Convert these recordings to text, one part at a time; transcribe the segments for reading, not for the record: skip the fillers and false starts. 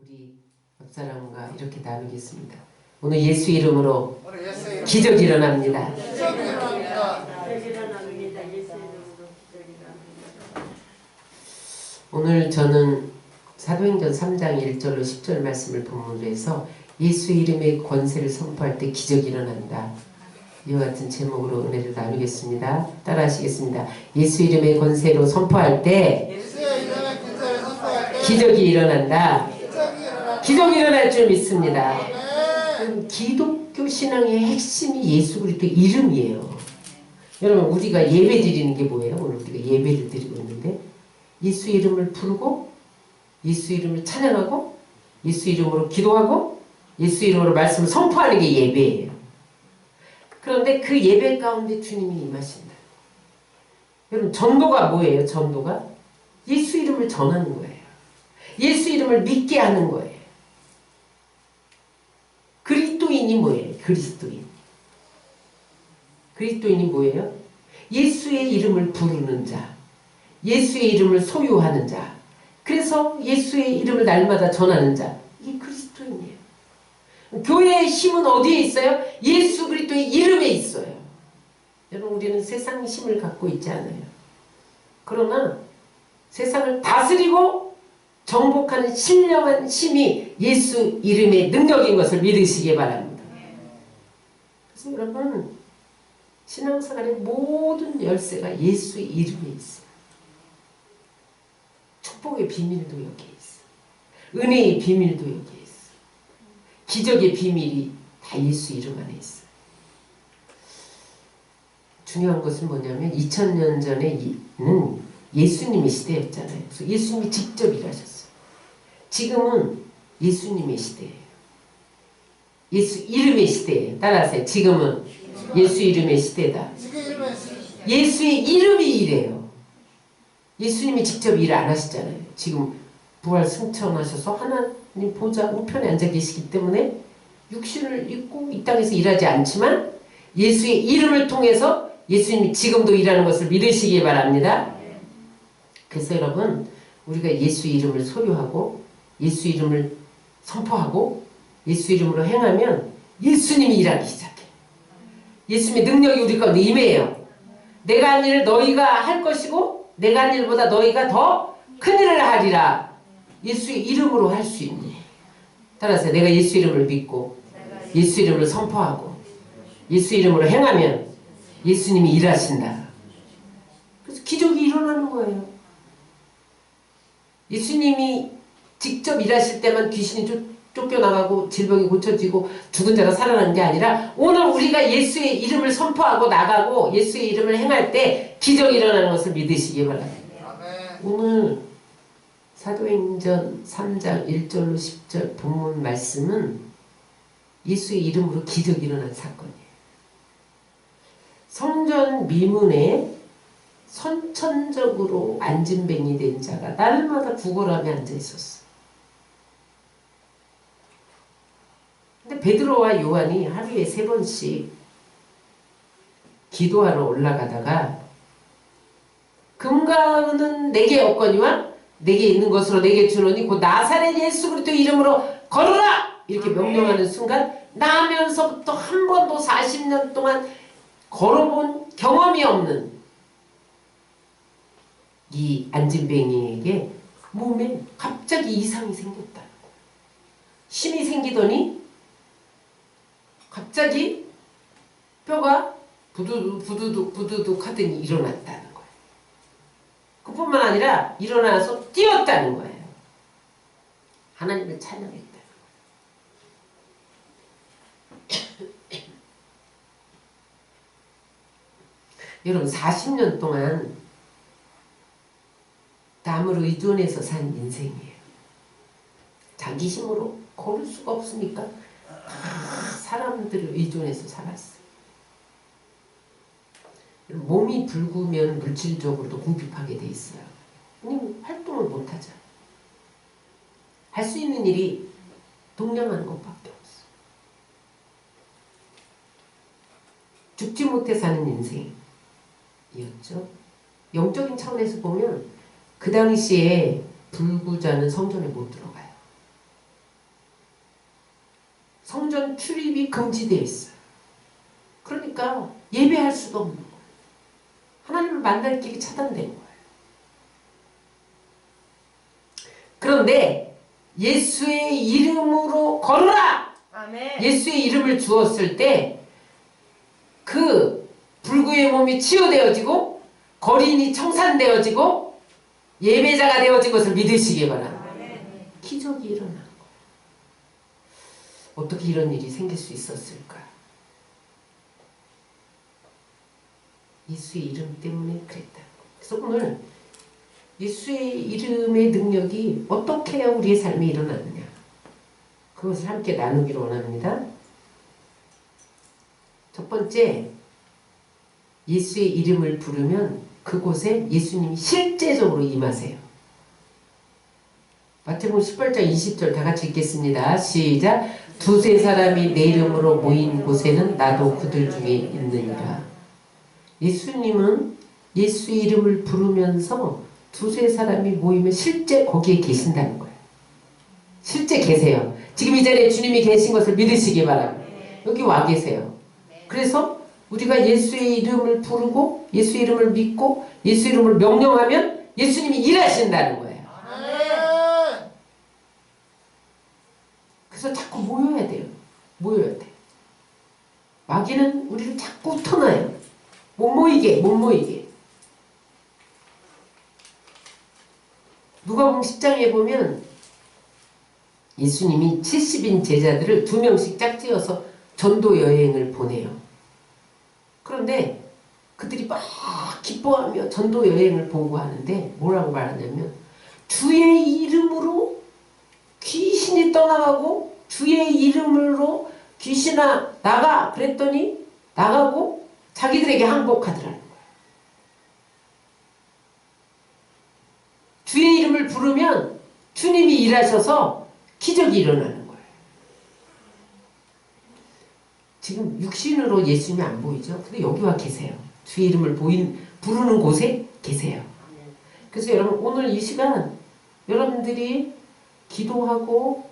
우리 옆사람과 이렇게 나누겠습니다. 오늘 예수 이름으로 기적이 일어납니다. 오늘 저는 사도행전 3장 1절로 10절 말씀을 본문으로 해서 예수 이름의 권세를 선포할 때 기적이 일어난다. 이와 같은 제목으로 은혜를 나누겠습니다. 따라 하시겠습니다. 예수 이름의 권세로 선포할 때 기적이 일어난다. 기적이 일어날 줄 믿습니다. 기독교 신앙의 핵심이 예수 그리스도의 이름이에요. 여러분, 우리가 예배 드리는 게 뭐예요? 오늘 우리가 예배를 드리고 있는데 예수 이름을 부르고 예수 이름을 찬양하고 예수 이름으로 기도하고 예수 이름으로 말씀을 선포하는 게 예배예요. 그런데 그 예배 가운데 주님이 임하신다. 여러분, 전도가 뭐예요? 전도가 예수 이름을 전하는 거예요. 예수 이름을 믿게 하는 거예요. 그리스도인이 뭐예요? 그리스도인. 그리스도인이 뭐예요? 예수의 이름을 부르는 자, 예수의 이름을 소유하는 자, 그래서 예수의 이름을 날마다 전하는 자, 이게 그리스도인이에요. 교회의 힘은 어디에 있어요? 예수 그리스도의 이름에 있어요. 여러분, 우리는 세상 힘을 갖고 있지 않아요. 그러나 세상을 다스리고 정복하는 신령한 힘이 예수 이름의 능력인 것을 믿으시기 바랍니다. 그래서 여러분, 신앙생활의 모든 열쇠가 예수의 이름에 있어요. 축복의 비밀도 여기에 있어요. 은혜의 비밀도 여기에 있어요. 기적의 비밀이 다 예수 이름 안에 있어요. 중요한 것은 뭐냐면 2000년 전에는 예수님의 시대였잖아요. 그래서 예수님이 직접 일하셨어요. 지금은 예수님의 시대예요. 예수 이름의 시대예요. 따라하세요. 지금은 예수 이름의 시대다. 예수의 이름이 일해요. 예수님이 직접 일을 안 하시잖아요. 지금 부활 승천하셔서 하나님 보좌 우편에 앉아 계시기 때문에 육신을 입고 이 땅에서 일하지 않지만 예수의 이름을 통해서 예수님이 지금도 일하는 것을 믿으시기 바랍니다. 그래서 여러분, 우리가 예수 이름을 소유하고 예수 이름을 선포하고 예수 이름으로 행하면 예수님이 일하기 시작해요. 예수님의 능력이 우리 가운데 임해요. 내가 한 일을 너희가 할 것이고 내가 한 일보다 너희가 더 큰 일을 하리라. 예수의 이름으로 할 수 있는. 따라서 내가 예수 이름을 믿고 예수 이름을 선포하고 예수 이름으로 행하면 예수님이 일하신다. 그래서 기적이 일어나는 거예요. 예수님이 직접 일하실 때만 귀신이 쫓겨나가고 질병이 고쳐지고 죽은 자가 살아나는 게 아니라 오늘 우리가 예수의 이름을 선포하고 나가고 예수의 이름을 행할 때 기적이 일어나는 것을 믿으시기 바랍니다. 오늘 사도행전 3장 1절로 10절 본문 말씀은 예수의 이름으로 기적이 일어난 사건이에요. 성전 미문에 선천적으로 안진뱅이 된 자가 날마다 구걸하며 앉아 있었어. 근데 베드로와 요한이 하루에 3번씩 기도하러 올라가다가 금과 은은 내게 없거니와 내게 있는 것으로 내게 주노니 곧 나사렛 예수 그리스도 이름으로 걸어라! 이렇게 명령하는 순간 나면서부터 한 번도 40년 동안 걸어본 경험이 없는 이 안진뱅이에게 몸에 갑자기 이상이 생겼다는 거예요. 힘이 생기더니 갑자기 뼈가 부두둑 하더니 일어났다는 거예요. 그뿐만 아니라 일어나서 뛰었다는 거예요. 하나님을 찬양했다는 거예요. 여러분, 40년 동안 남을 의존해서 산 인생이에요. 자기 힘으로 걸을 수가 없으니까 다 사람들을 의존해서 살았어요. 몸이 붉으면 물질적으로도 궁핍하게 돼 있어요. 왜냐면 활동을 못하잖아요. 할 수 있는 일이 동냥하는 것밖에 없어요. 죽지 못해 사는 인생이었죠. 영적인 차원에서 보면 그 당시에 불구자는 성전에 못 들어가요. 성전 출입이 금지되어 있어요. 그러니까 예배할 수도 없는 거예요. 하나님을 만날 길이 차단된 거예요. 그런데 예수의 이름으로 걸어라! 아멘. 예수의 이름을 주었을 때 그 불구의 몸이 치유되어지고 거린이 청산되어지고 예배자가 되어진 것을 믿으시기 바랍니다. 기적이 일어나는 거예요. 어떻게 이런 일이 생길 수 있었을까? 예수의 이름 때문에 그랬다. 그래서 오늘 예수의 이름의 능력이 어떻게 해야 우리의 삶에 일어나느냐, 그것을 함께 나누기를 원합니다. 첫 번째, 예수의 이름을 부르면 그곳에 예수님이 실제적으로 임하세요. 마태복음 18장 20절 다 같이 읽겠습니다. 시작. 두세 사람이 내 이름으로 모인 곳에는 나도 그들 중에 있느니라. 예수님은 예수의 이름을 부르면서 두세 사람이 모이면 실제 거기에 계신다는 거예요. 실제 계세요. 지금 이 자리에 주님이 계신 것을 믿으시기 바랍니다. 여기 와 계세요. 그래서 우리가 예수의 이름을 부르고 예수의 이름을 믿고 예수의 이름을 명령하면 예수님이 일하신다는 거예요. 그래서 자꾸 모여야 돼요. 모여야 돼. 마귀는 우리를 자꾸 터놔요. 못 모이게. 누가복음 10장에 보면 예수님이 70인 제자들을 2명씩 짝지어서 전도 여행을 보내요. 그런데 그들이 막 기뻐하며 전도 여행을 보고하는데 뭐라고 말하냐면 주의 이름으로 귀신이 떠나가고 주의 이름으로 귀신아 나가 그랬더니 나가고 자기들에게 항복하더라는 거예요. 주의 이름을 부르면 주님이 일하셔서 기적이 일어나는 거예요. 지금 육신으로 예수님이 안 보이죠? 근데 여기 와 계세요. 주의 이름을 부르는 곳에 계세요. 그래서 여러분 오늘 이 시간 여러분들이 기도하고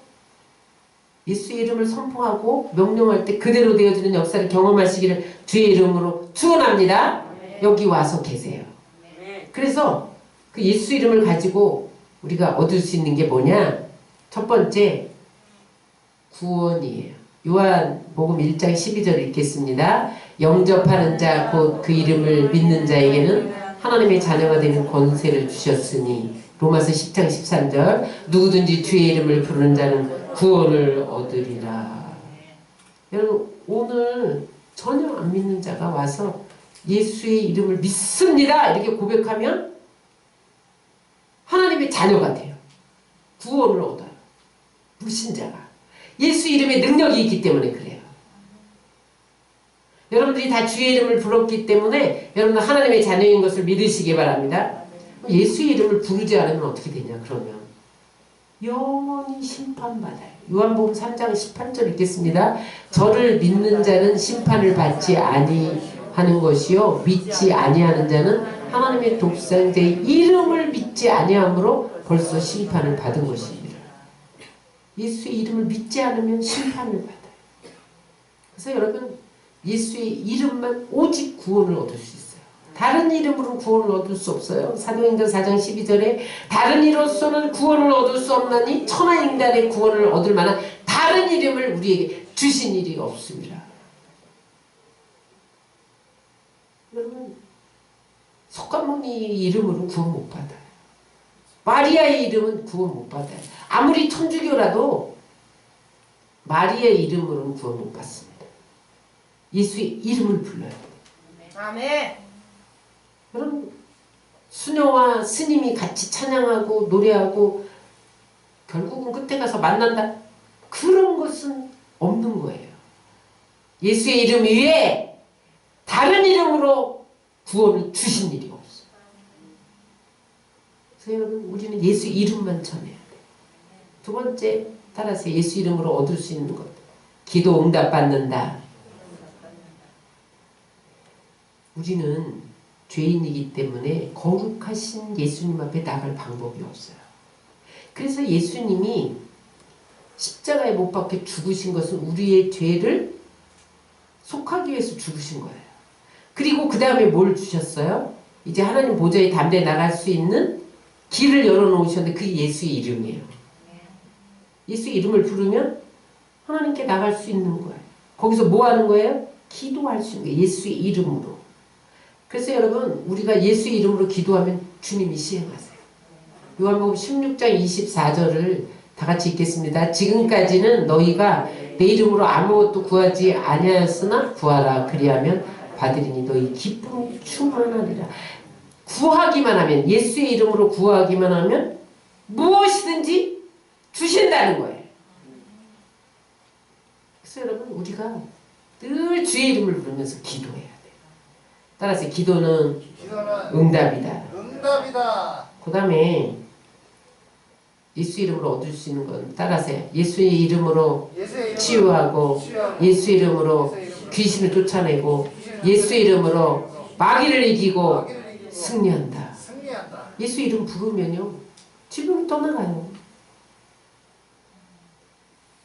예수의 이름을 선포하고 명령할 때 그대로 되어지는 역사를 경험하시기를 주의 이름으로 축원합니다. 여기 와서 계세요. 그래서 그 예수 이름을 가지고 우리가 얻을 수 있는 게 뭐냐? 첫 번째, 구원이에요. 요한복음 1장 12절 읽겠습니다. 영접하는 자 곧 그 이름을 믿는 자에게는 하나님의 자녀가 되는 권세를 주셨으니 로마서 10장 13절 누구든지 주의 이름을 부르는 자는 구원을 얻으리라. 여러분 오늘 전혀 안 믿는 자가 와서 예수의 이름을 믿습니다 이렇게 고백하면 하나님의 자녀가 돼요. 구원을 얻어요. 불신자가. 예수 이름에 능력이 있기 때문에 그래요. 여러분들이 다 주의 이름을 불렀기 때문에 여러분은 하나님의 자녀인 것을 믿으시기 바랍니다. 예수의 이름을 부르지 않으면 어떻게 되냐 그러면 영원히 심판받아요. 요한복음 3장 18절 읽겠습니다. 저를 믿는 자는 심판을 받지 아니하는 것이요 믿지 아니하는 자는 하나님의 독생자의 이름을 믿지 아니함으로 벌써 심판을 받은 것입니다. 예수의 이름을 믿지 않으면 심판을 받아요. 그래서 여러분 예수의 이름만 오직 구원을 얻을 수 있어요. 다른 이름으로 구원을 얻을 수 없어요. 사도행전 4장 12절에 다른 이로서는 구원을 얻을 수 없나니 천하인간의 구원을 얻을 만한 다른 이름을 우리에게 주신 일이 없습니다. 여러분 석가모니 이름으로 구원 못 받아요. 마리아의 이름은 구원 못 받아요. 아무리 천주교라도 마리아의 이름으로는 구원 못 받습니다. 예수의 이름을 불러야 돼요. 아멘. 여러분 수녀와 스님이 같이 찬양하고 노래하고 결국은 끝에 가서 만난다. 그런 것은 없는 거예요. 예수의 이름 위에 다른 이름으로 구원을 주신 일이 없어요. 그래서 여러분 우리는 예수 이름만 전해야 돼요. 두 번째 따라서 예수 이름으로 얻을 수 있는 것. 기도 응답 받는다. 우리는 죄인이기 때문에 거룩하신 예수님 앞에 나갈 방법이 없어요. 그래서 예수님이 십자가에 못 박혀 죽으신 것은 우리의 죄를 속하기 위해서 죽으신 거예요. 그리고 그 다음에 뭘 주셨어요? 이제 하나님 보좌에 담대히 나갈 수 있는 길을 열어놓으셨는데 그게 예수의 이름이에요. 예수의 이름을 부르면 하나님께 나갈 수 있는 거예요. 거기서 뭐 하는 거예요? 기도할 수 있는 거예요. 예수의 이름으로. 그래서 여러분 우리가 예수의 이름으로 기도하면 주님이 시행하세요. 요한복음 16장 24절을 다 같이 읽겠습니다. 지금까지는 너희가 내 이름으로 아무것도 구하지 아니하였으나 구하라 그리하면 받으리니 너희 기쁨이 충만하리라. 구하기만 하면 예수의 이름으로 구하기만 하면 무엇이든지 주신다는 거예요. 그래서 여러분 우리가 늘 주의 이름을 부르면서 기도해야 돼요. 따라서 기도는 응답이다. 그 다음에 예수 이름으로 얻을 수 있는 건 따라서요. 예수의 이름으로 치유하고 예수의 이름으로 귀신을 쫓아내고 예수의 이름으로 마귀를 이기고 승리한다. 예수 이름 부르면요 질병이 떠나가요.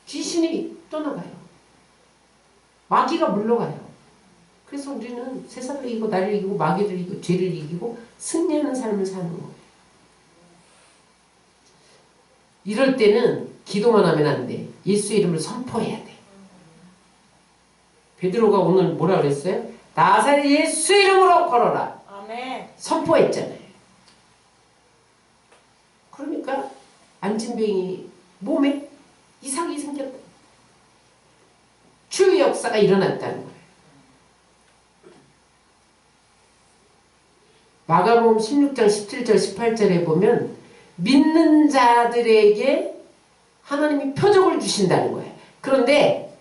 귀신이 떠나가요. 마귀가 물러가요. 그래서 우리는 세상을 이기고 나를 이기고 마귀를 이기고 죄를 이기고 승리하는 삶을 사는 거예요. 이럴 때는 기도만 하면 안 돼. 예수의 이름을 선포해야 돼. 베드로가 오늘 뭐라 그랬어요? 나사렛 예수 이름으로 걸어라. 아멘. 선포했잖아요. 그러니까 안진병이 몸에 이상이 생겼다. 치유의 역사가 일어났다는 거예요. 마가복음 16장 17절 18절에 보면 믿는 자들에게 하나님이 표적을 주신다는 거예요. 그런데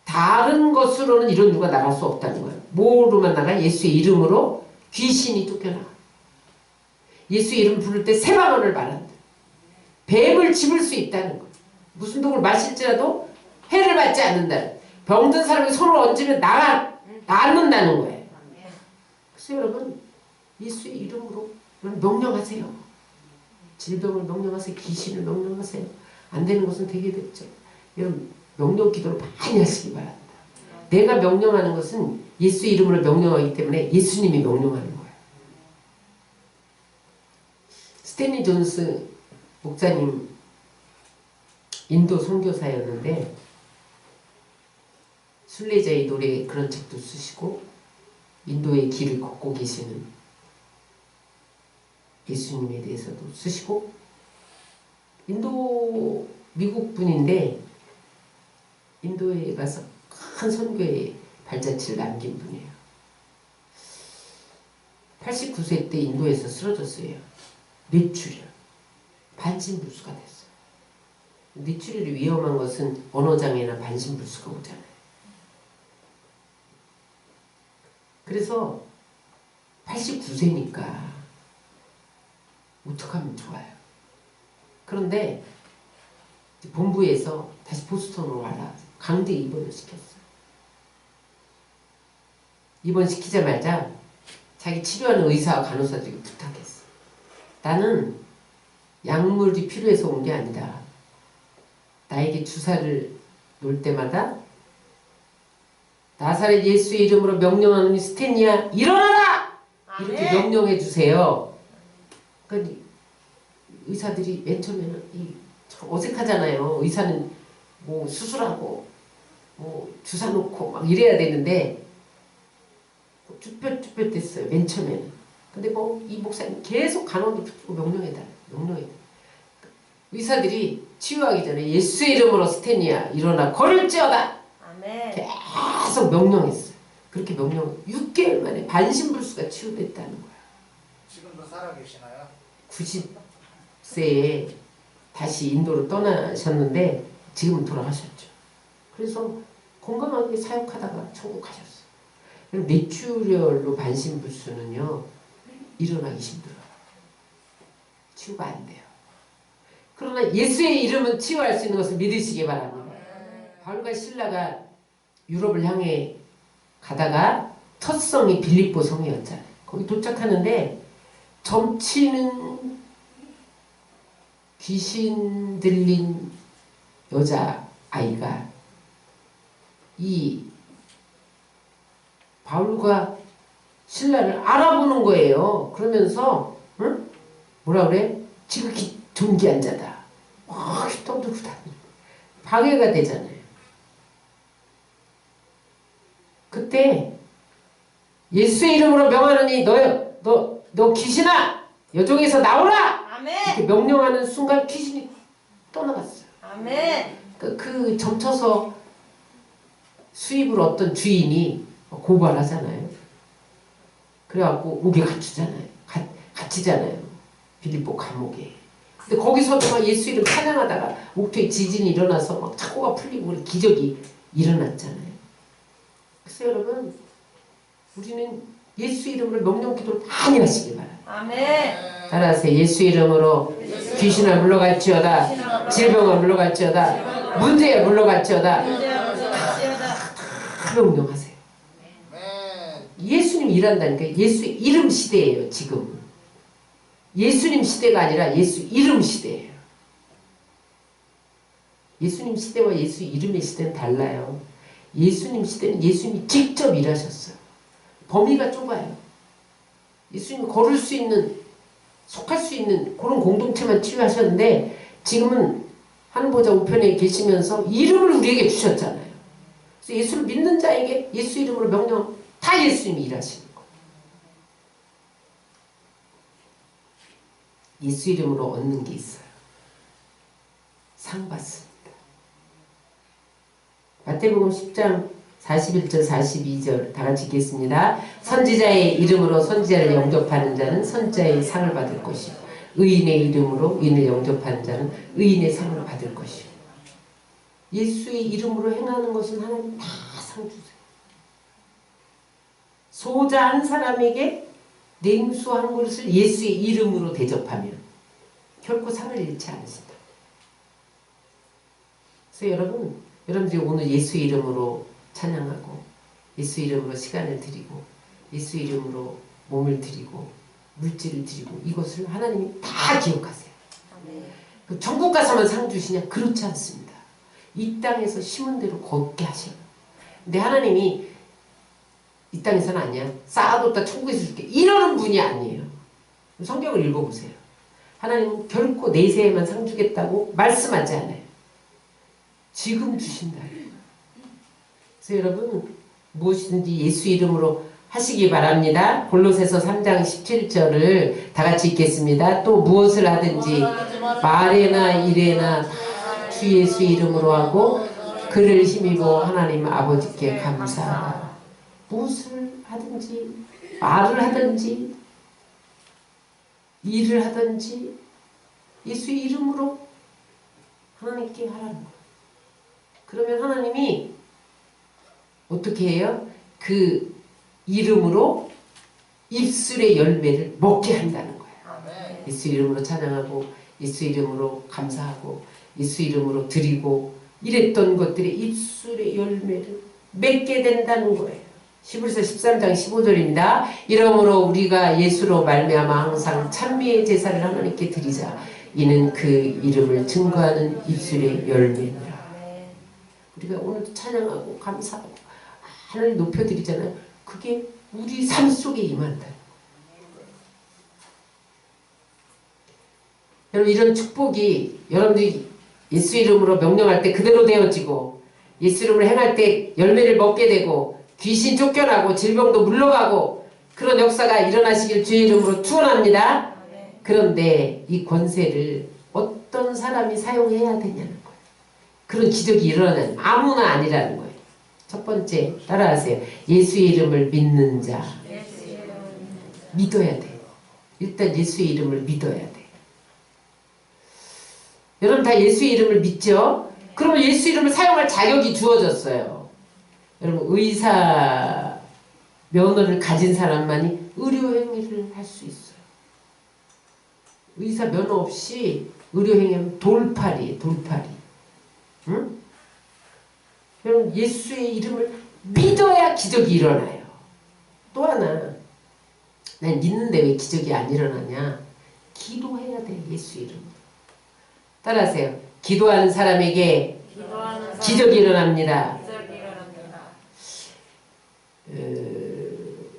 다른 것으로는 이런 누가 나갈 수 없다는 거예요. 뭐로만 나가? 예수의 이름으로 귀신이 쫓겨나가. 예수의 이름 부를 때 새 방언을 말한다. 뱀을 집을 수 있다는 거예요. 무슨 독을 마실지라도 해를 받지 않는다. 병든 사람이 손을 얹으면 낫는다는 거예요. 그래서 여러분 예수의 이름으로 명령하세요. 질병을 명령하세요. 귀신을 명령하세요. 안 되는 것은 되게 됐죠. 여러분 명령 기도를 많이 하시기 바랍니다. 내가 명령하는 것은 예수 이름으로 명령하기 때문에 예수님이 명령하는 거예요. 스탠리 존스 목사님 인도 선교사였는데 순례자의 노래 그런 책도 쓰시고 인도의 길을 걷고 계시는 예수님에 대해서도 쓰시고 인도 미국 분인데 인도에 가서 큰 선교의 발자취를 남긴 분이에요. 89세 때 인도에서 쓰러졌어요. 뇌출혈, 반신불수가 됐어요. 뇌출혈이 위험한 것은 언어장애나 반신불수가 오잖아요. 그래서 89세니까 어떡하면 좋아요. 그런데 본부에서 다시 보스턴으로 와라. 강제 입원을 시켰어요. 입원시키자마자 자기 치료하는 의사와 간호사들이 부탁했어. 나는 약물이 필요해서 온 게 아니다. 나에게 주사를 놓을 때마다 나사렛 예수의 이름으로 명령하는 스탠리야 일어나라! 이렇게 명령해 주세요. 그러니까 의사들이 맨 처음에는 어색하잖아요. 의사는 뭐 수술하고 뭐 주사 놓고 막 이래야 되는데 쭈뼛쭈뼛 맨 처음에는. 근데 뭐 이 목사님 계속 간호도 붙고 명령해달라. 의사들이 치유하기 전에 예수의 이름으로 스탠리야 일어나 걸을지어다. 아멘. 계속 명령했어요. 그렇게 명령 6개월 만에 반신불수가 치유됐다는 거야. 지금도 살아계시나요? 90세에 다시 인도로 떠나셨는데 지금은 돌아가셨죠. 그래서 건강하게 사역하다가 천국 가셨어요. 뇌출혈로 반신불수는요 일어나기 힘들어요. 치유가 안 돼요. 그러나 예수의 이름은 치유할 수 있는 것을 믿으시기 바랍니다. 바울과 실라가 유럽을 향해 가다가 첫 성이 빌립보 성이었잖아요. 거기 도착하는데 점치는 귀신 들린 여자 아이가 이 바울과 신라를 알아보는 거예요. 그러면서 응? 뭐라 그래? 지극히 존귀한 자다. 막 떠들고 다니는 방해가 되잖아요. 그때 예수의 이름으로 명하노니 너 귀신아 여종에서 나오라! 아멘. 이렇게 명령하는 순간 귀신이 떠나갔어요. 아멘. 그 점쳐서 수입을 어떤 주인이 고발하잖아요. 그래갖고 옥에 갇히잖아요. 갇히잖아요. 빌립보 감옥에. 근데 거기서도 막 예수 이름 찬양하다가 옥토에 지진이 일어나서 막 착고가 풀리고 기적이 일어났잖아요. 그래서 여러분 우리는 예수 이름으로 명령 기도를 많이 하시기 바랍니다. 아멘. 따라하세요. 예수 이름으로 귀신을 물러갈지어다. 질병을 물러갈지어다. 문제에 물러갈지어다. 다 명령하세요. 예수님 일한다니까. 예수 이름 시대예요. 지금. 예수님 시대가 아니라 예수 이름 시대예요. 예수님 시대와 예수 이름의 시대는 달라요. 예수님 시대는 예수님이 직접 일하셨어요. 범위가 좁아요. 예수님이 걸을 수 있는, 속할 수 있는 그런 공동체만 치유하셨는데 지금은 하늘보좌 우편에 계시면서 이름을 우리에게 주셨잖아요. 그래서 예수를 믿는 자에게 예수 이름으로 명령 다 예수님이 일하시는 거예요. 예수 이름으로 얻는 게 있어요. 상 받습니다. 마태복음 10장 41절 42절 다 같이 읽겠습니다. 선지자의 이름으로 선지자를 영접하는 자는 선지자의 상을 받을 것이요 의인의 이름으로 의인을 영접하는 자는 의인의 상을 받을 것이요. 예수의 이름으로 행하는 것은 하나님 다 상 주세요. 소자 한 사람에게 냉수 한 그릇을 예수의 이름으로 대접하면 결코 상을 잃지 않으신다. 그래서 여러분들이 오늘 예수 이름으로 찬양하고 예수 이름으로 시간을 드리고 예수 이름으로 몸을 드리고 물질을 드리고 이것을 하나님이 다 기억하세요. 그 천국 가서만 상 주시냐? 그렇지 않습니다. 이 땅에서 심은 대로 걷게 하셔요. 근데 하나님이 이 땅에서는 아니야. 쌓아뒀다 천국에서 줄게. 이러는 분이 아니에요. 성경을 읽어보세요. 하나님은 결코 내세에만 상 주겠다고 말씀하지 않아요. 지금 주신다. 그래서 여러분 무엇이든지 예수 이름으로 하시기 바랍니다. 골로새서 3장 17절을 다 같이 읽겠습니다. 또 무엇을 하든지 말에나 일에나 다 주 예수 이름으로 하고 그를 힘입어 하나님 아버지께 감사하라. 무엇을 하든지 말을 하든지 일을 하든지 예수의 이름으로 하나님께 하라는 거예요. 그러면 하나님이 어떻게 해요? 그 이름으로 입술의 열매를 먹게 한다는 거예요. 예수 이름으로 찬양하고 예수 이름으로 감사하고 예수 이름으로 드리고 이랬던 것들이 입술의 열매를 맺게 된다는 거예요. 히브리서 13장 15절입니다. 이러므로 우리가 예수로 말미암아 항상 찬미의 제사를 하나님께 드리자. 이는 그 이름을 증거하는 입술의 열매니라. 우리가 오늘도 찬양하고 감사하고 하나님 높여드리잖아요. 그게 우리 삶 속에 임한다. 여러분 이런 축복이 여러분들이 예수 이름으로 명령할 때 그대로 되어지고 예수 이름으로 행할 때 열매를 먹게 되고 귀신 쫓겨나고 질병도 물러가고 그런 역사가 일어나시길 주의 이름으로 축원합니다. 그런데 이 권세를 어떤 사람이 사용해야 되냐는 거예요. 그런 기적이 일어나는 아무나 아니라는 거예요. 첫 번째 따라하세요. 예수의 이름을 믿는 자. 믿어야 돼요. 일단 예수의 이름을 믿어야 돼요. 여러분 다 예수의 이름을 믿죠? 그러면 예수 이름을 사용할 자격이 주어졌어요. 여러분 의사 면허를 가진 사람만이 의료행위를 할 수 있어요. 의사 면허 없이 의료행위하면 돌팔이에요. 돌팔이. 응? 여러분 예수의 이름을 믿어야 기적이 일어나요. 또 하나 난 믿는데 왜 기적이 안 일어나냐? 기도해야 돼. 예수 이름으로. 따라하세요. 기도하는 사람에게 기적이 일어납니다. 기적이 일어납니다.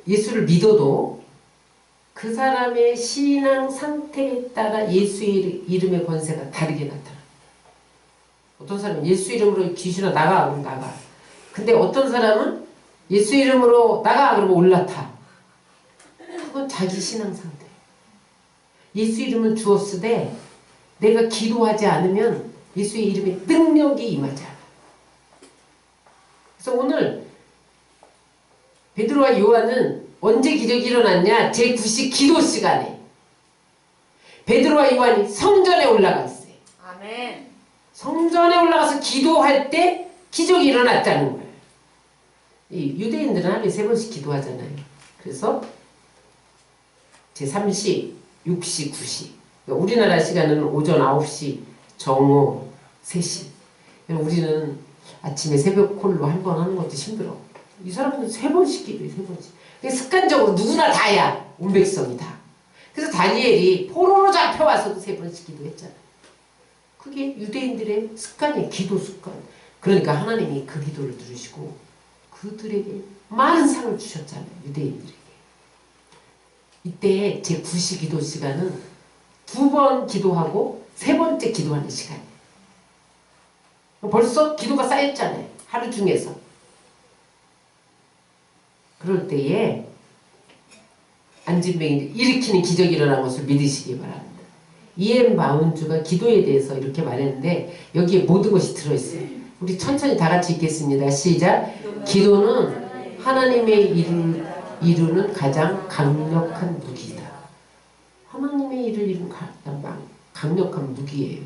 예수를 믿어도 그 사람의 신앙 상태에 따라 예수의 이름의 권세가 다르게 나타납니다. 어떤 사람은 예수 이름으로 귀신아 나가 그러면 나가. 근데 어떤 사람은 예수 이름으로 나가 그러면 올라타. 그건 자기 신앙 상태. 예수 이름은 주었으되 내가 기도하지 않으면 예수의 이름에 능력이 임하지 않아. 그래서 오늘 베드로와 요한은 언제 기적이 일어났냐? 제9시 기도 시간에 베드로와 요한이 성전에 올라가 있어요. 아멘. 성전에 올라가서 기도할 때 기적이 일어났다는 거예요. 이 유대인들은 하루에 3번씩 기도하잖아요. 그래서 제3시, 6시, 9시. 그러니까 우리나라 시간은 오전 9시, 정오 3시. 우리는 아침에 새벽 콜로 한 번 하는 것도 힘들어. 이 사람은 3번씩 기도해, 3번씩. 습관적으로 누구나 다야. 온 백성이 다. 그래서 다니엘이 포로로 잡혀와서도 3번씩 기도했잖아요. 그게 유대인들의 습관이에요. 기도 습관. 그러니까 하나님이 그 기도를 들으시고 그들에게 많은 상을 주셨잖아요. 유대인들에게. 이때 제9시 기도 시간은 2번 기도하고 3번째 기도하는 시간이에요. 벌써 기도가 쌓였잖아요. 하루 중에서. 그럴 때에 안진뱅이를 일으키는 기적이 일어난 것을 믿으시기 바랍니다. 이엠 바운주가 기도에 대해서 이렇게 말했는데 여기에 모든 것이 들어있어요. 우리 천천히 다 같이 읽겠습니다. 시작. 기도는 하나님의 이루는 가장 강력한 무기이다. 하나님의 일을 이루는 가장 강력한 무기예요.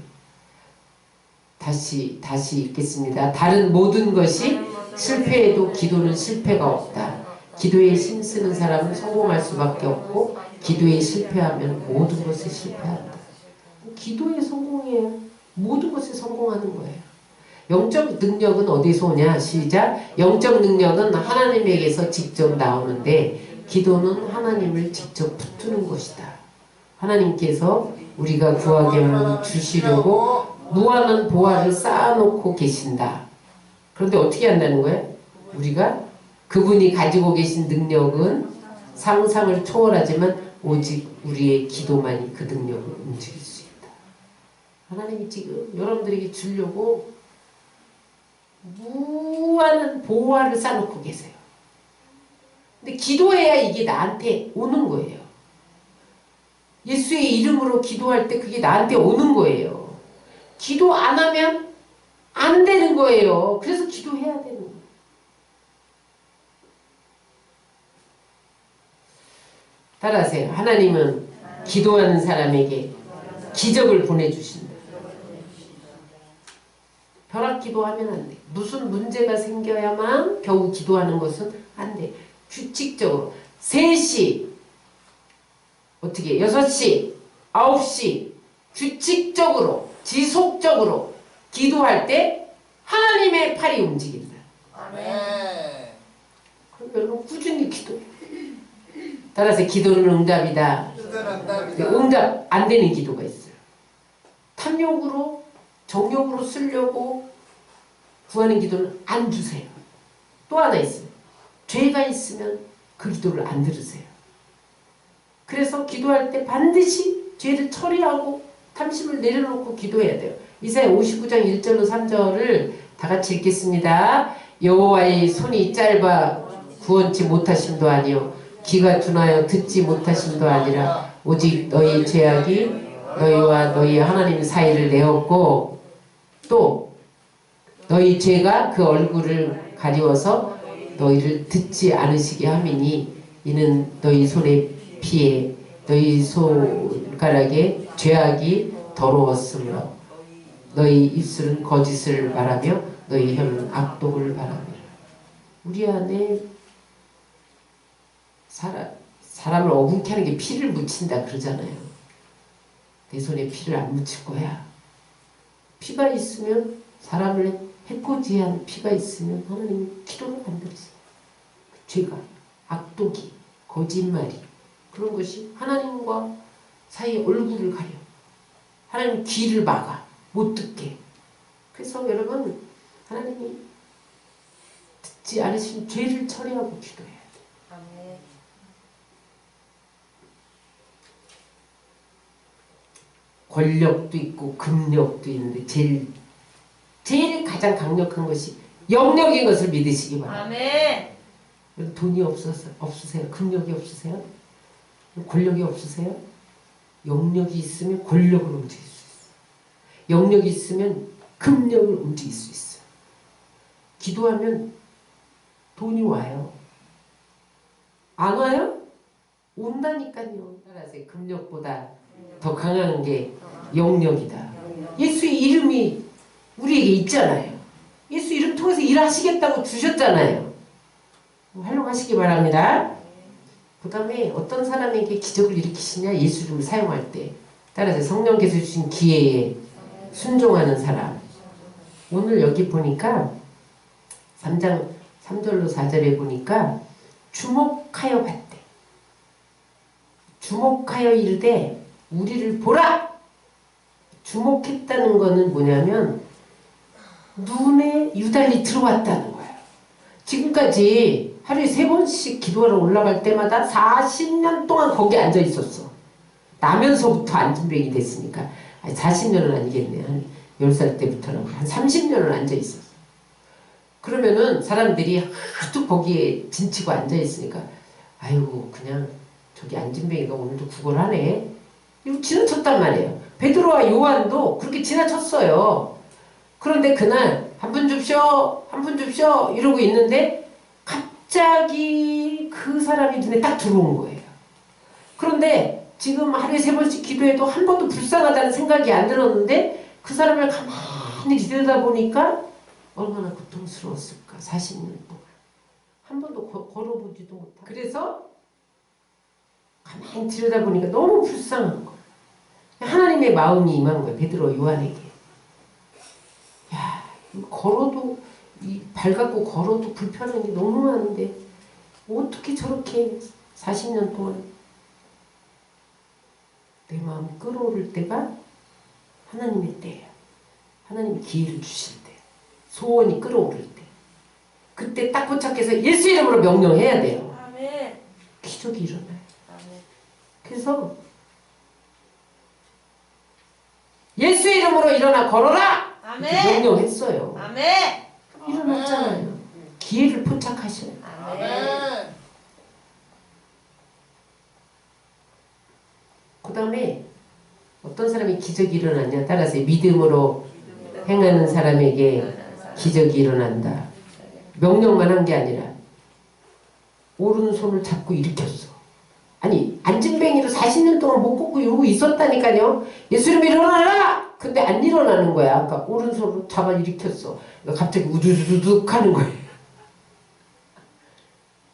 다시 읽겠습니다. 다른 모든 것이 실패해도 기도는 실패가 없다. 기도에 힘쓰는 사람은 성공할 수밖에 없고 기도에 실패하면 모든 것에 실패한다. 기도에 성공해야 모든 것에 성공하는 거예요. 영적 능력은 어디서 오냐? 시작. 영적 능력은 하나님에게서 직접 나오는데 기도는 하나님을 직접 붙드는 것이다. 하나님께서 우리가 구하기만 주시려고 무한한 보화를 쌓아놓고 계신다. 그런데 어떻게 한다는 거예요? 우리가 그분이 가지고 계신 능력은 상상을 초월하지만 오직 우리의 기도만이 그 능력을 움직일 수 있다. 하나님이 지금 여러분들에게 주려고 무한한 보화를 쌓아놓고 계세요. 근데 기도해야 이게 나한테 오는 거예요. 예수의 이름으로 기도할 때 그게 나한테 오는 거예요. 기도 안 하면 안 되는 거예요. 그래서 기도해야 되는 거예요. 따라하세요. 하나님은 기도하는 사람에게 기적을 보내주신다. 벼락 기도하면 안 돼. 무슨 문제가 생겨야만 겨우 기도하는 것은 안 돼. 규칙적으로 3시 어떻게 6시 9시 규칙적으로 지속적으로 기도할 때 하나님의 팔이 움직인다. 아멘. 그럼 여러분 꾸준히 기도해. 따라서 기도는 응답이다. 기도는 응답이다. 응답 안 되는 기도가 있어요. 탐욕으로 정욕으로 쓰려고 구하는 기도는 안 주세요. 또 하나 있어요. 죄가 있으면 그 기도를 안 들으세요. 그래서 기도할 때 반드시 죄를 처리하고 탐심을 내려놓고 기도해야 돼요. 이사야 59장 1절로 3절을 다 같이 읽겠습니다. 여호와의 손이 짧아 구원치 못하심도 아니요 귀가 둔하여 듣지 못하심도 아니라 오직 너희 죄악이 너희와 너희 하나님 사이를 내었고 또 너희 죄가 그 얼굴을 가리워서 너희를 듣지 않으시게 함이니 이는 너희 손의 피에 너희 손가락에 죄악이 더러웠으므로 너희 입술은 거짓을 말하며 너희 혀는 악독을 말하며. 우리 안에 사람을 어긋게 하는 게 피를 묻힌다 그러잖아요. 내 손에 피를 안 묻힐 거야. 피가 있으면 사람을 해코지한 피가 있으면 하나님 기도를 안 들으세요. 죄가 악독이 거짓말이 그런 것이 하나님과 사이에 얼굴을 가려. 하나님 귀를 막아 못 듣게. 그래서 여러분 하나님이 듣지 않으신 죄를 처리하고 기도해야 돼. 아멘. 권력도 있고 금력도 있는데 제일 가장 강력한 것이 영력인 것을 믿으시기 바랍니다. 아멘. 돈이 없으세요? 금력이 없으세요? 권력이 없으세요? 영력이 있으면 권력을 움직일 수 있어요. 영력이 있으면 금력을 움직일 수 있어요. 기도하면 돈이 와요. 안 와요? 온다니까요. 따라서 금력보다 더 강한 게 영력이다. 예수의 이름이 우리에게 있잖아요. 예수 이름 통해서 일하시겠다고 주셨잖아요. 활용하시기 바랍니다. 그 다음에 어떤 사람에게 기적을 일으키시냐? 예수 이름을 사용할 때. 따라서 성령께서 주신 기회에 순종하는 사람. 오늘 여기 보니까 3장 3절로 4절에 보니까 주목하여 봤대. 주목하여 이르되 우리를 보라! 주목했다는 거는 뭐냐면 눈에 유달리 들어왔다는 거예요. 지금까지 하루에 3번씩 기도하러 올라갈 때마다 40년 동안 거기 앉아 있었어. 나면서부터 앉은뱅이 됐으니까. 아니, 40년은 아니겠네. 한 10살 때부터는 한 30년을 앉아 있었어. 그러면은 사람들이 하도 거기에 진치고 앉아 있으니까 아이고 그냥 저기 앉은뱅이가 오늘도 구걸하네. 이러고 지나쳤단 말이에요. 베드로와 요한도 그렇게 지나쳤어요. 그런데 그날 한 분 줍쇼 한 분 줍쇼 이러고 있는데 갑자기 그 사람이 눈에 딱 들어온 거예요. 그런데 지금 하루에 3번씩 기도해도 한 번도 불쌍하다는 생각이 안 들었는데 그 사람을 가만히 들여다보니까 얼마나 고통스러웠을까. 40년 동안 한 번도 걸어보지도 못하고. 그래서 가만히 들여다보니까 너무 불쌍한 거야. 하나님의 마음이 임한 거야. 베드로 요한에게. 야, 걸어도 발 갖고 걸어도 불편한 게 너무 많은데 어떻게 저렇게 40년 동안 내 마음 끌어오를 때가 하나님의 때예요. 하나님이 기회를 주실 때, 소원이 끌어오를 때, 그때 딱 포착해서 예수 이름으로 명령해야 돼요. 아멘. 기적이 일어나요. 아멘. 그래서 예수 이름으로 일어나 걸어라! 아멘. 명령했어요. 아멘. 일어났잖아요. 기회를 포착하셔요. 아멘. 그 다음에 어떤 사람이 기적이 일어났냐 따라서 믿음으로 행하는 사람에게 기적이 일어난다. 명령만 한 게 아니라 오른손을 잡고 일으켰어. 아니 앉은뱅이로 40년 동안 못 걷고 이러고 있었다니까요. 예수 이름으로 일어나라! 근데 안 일어나는 거야. 그러니까 오른손으로 잡아 일으켰어. 그러니까 갑자기 우두두둑 하는 거예요.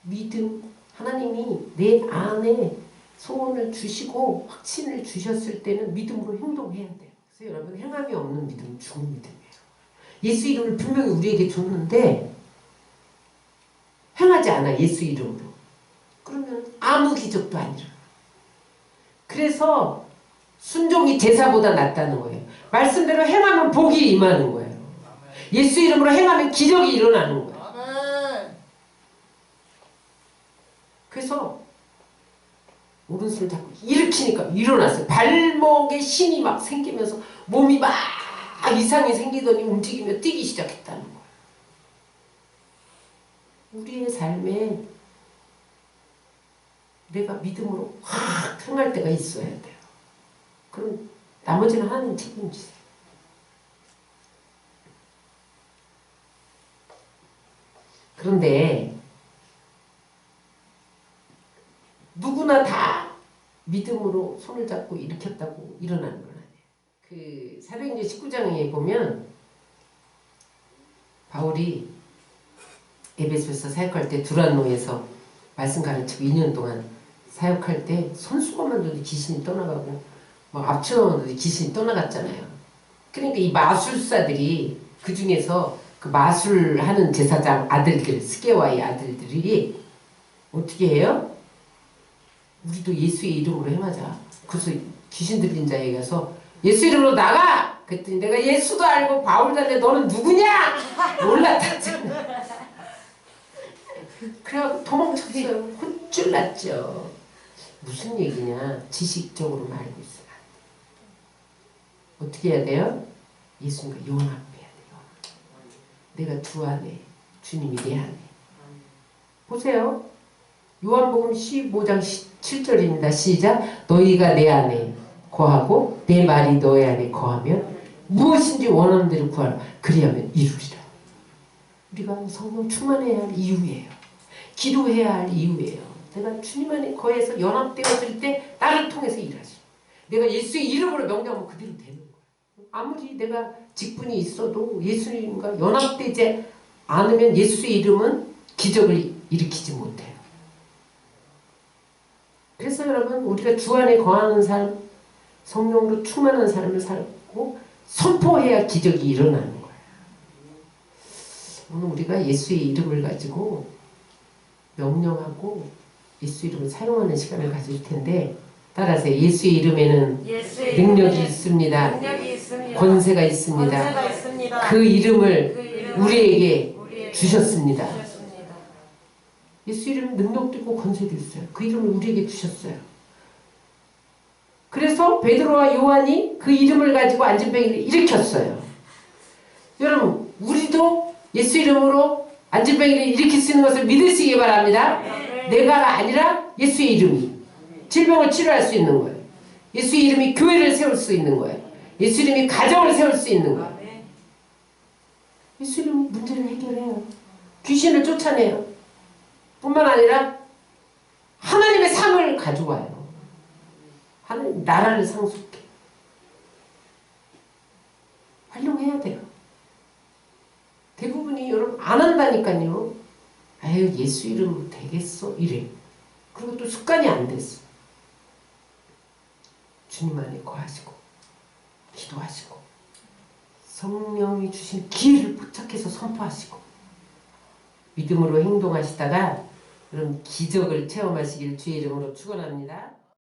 믿음. 하나님이 내 안에 소원을 주시고 확신을 주셨을 때는 믿음으로 행동해야 돼요. 그래서 여러분 행함이 없는 믿음은 죽은 믿음이에요. 예수 이름을 분명히 우리에게 줬는데 행하지 않아. 예수 이름으로. 그러면 아무 기적도 안 일어나. 그래서 순종이 제사보다 낫다는 거예요. 말씀대로 행하면 복이 임하는 거예요. 예수 이름으로 행하면 기적이 일어나는 거예요. 그래서 오른손을 잡고 일으키니까 일어났어요. 발목에 힘이 막 생기면서 몸이 막 이상이 생기더니 움직이며 뛰기 시작했다는 거예요. 우리의 삶에 내가 믿음으로 확 행할 때가 있어야 돼요. 그럼 나머지는 하나님 책임지세요. 그런데 누구나 다 믿음으로 손을 잡고 일으켰다고 일어나는 건 아니에요. 그 사도행전 19장에 보면 바울이 에베소서 사역할 때 두란노에서 말씀 가르치고 2년 동안 사역할 때 손수건만 둬도 귀신이 떠나가고 막 앞치마만 둬도 귀신이 떠나갔잖아요. 그러니까 이 마술사들이 그 중에서 그 마술하는 제사장 아들들, 스게와의 아들들이 어떻게 해요? 우리도 예수의 이름으로 행하자. 그래서 귀신 들린 자에게 가서 예수 이름으로 나가! 그랬더니 내가 예수도 알고 바울도 알는데 너는 누구냐? 없어요. 혼쭐 났죠. 무슨 얘기냐? 지식적으로 말고 있어요. 어떻게 해야 돼요? 예수님과 연합해야 돼요. 내가 주 안에, 주님이 내 안에. 보세요. 요한복음 15장 7절입니다. 시작. 너희가 내 안에 거하고 내 말이 너희 안에 거하면 무엇인지 원하는 대로 구하라. 그리하면 이루리라. 우리가 성령 충만해야 할 이유예요. 기도해야 할 이유예요. 내가 주님 안에 거해서 연합되었을 때 나를 통해서 일하시. 내가 예수의 이름으로 명령하면 그대로 되는 거예요. 아무리 내가 직분이 있어도 예수님과 연합되지 않으면 예수의 이름은 기적을 일으키지 못해요. 그래서 여러분 우리가 주 안에 거하는 삶, 성령으로 충만한 삶을 살고 선포해야 기적이 일어나는 거예요. 오늘 우리가 예수의 이름을 가지고 명령하고 예수 이름을 사용하는 시간을 가질 텐데 따라서 예수의 이름에는 예수의 능력이 이름에는 있습니다. 능력이 있습니다. 권세가 있습니다. 권세가 있습니다. 그 이름을 그 이름을 우리에게 우리에게 주셨습니다. 주셨습니다. 예수 이름은 능력도 있고 권세도 있어요. 그 이름을 우리에게 주셨어요. 그래서 베드로와 요한이 그 이름을 가지고 안진뱅이를 일으켰어요. 여러분 우리도 예수 이름으로 안진뱅이를 일으킬 수 있는 것을 믿으시기 바랍니다. 내가가 아니라 예수의 이름이 질병을 치료할 수 있는 거예요. 예수의 이름이 교회를 세울 수 있는 거예요. 예수 이름이 가정을 세울 수 있는 거예요. 예수 이름이 문제를 해결해요. 귀신을 쫓아내요. 뿐만 아니라 하나님의 상을 가져와요. 하나님 나라를 상속해. 활용해야 돼요. 대부분이 여러분 안 한다니까요. 아유 예수 이름 되겠어 이래. 그리고 또 습관이 안 됐어. 주님 안에 거하시고 기도하시고 성령이 주신 기회를 포착해서 선포하시고 믿음으로 행동하시다가 그런 기적을 체험하시길 주의 이름으로 축원합니다.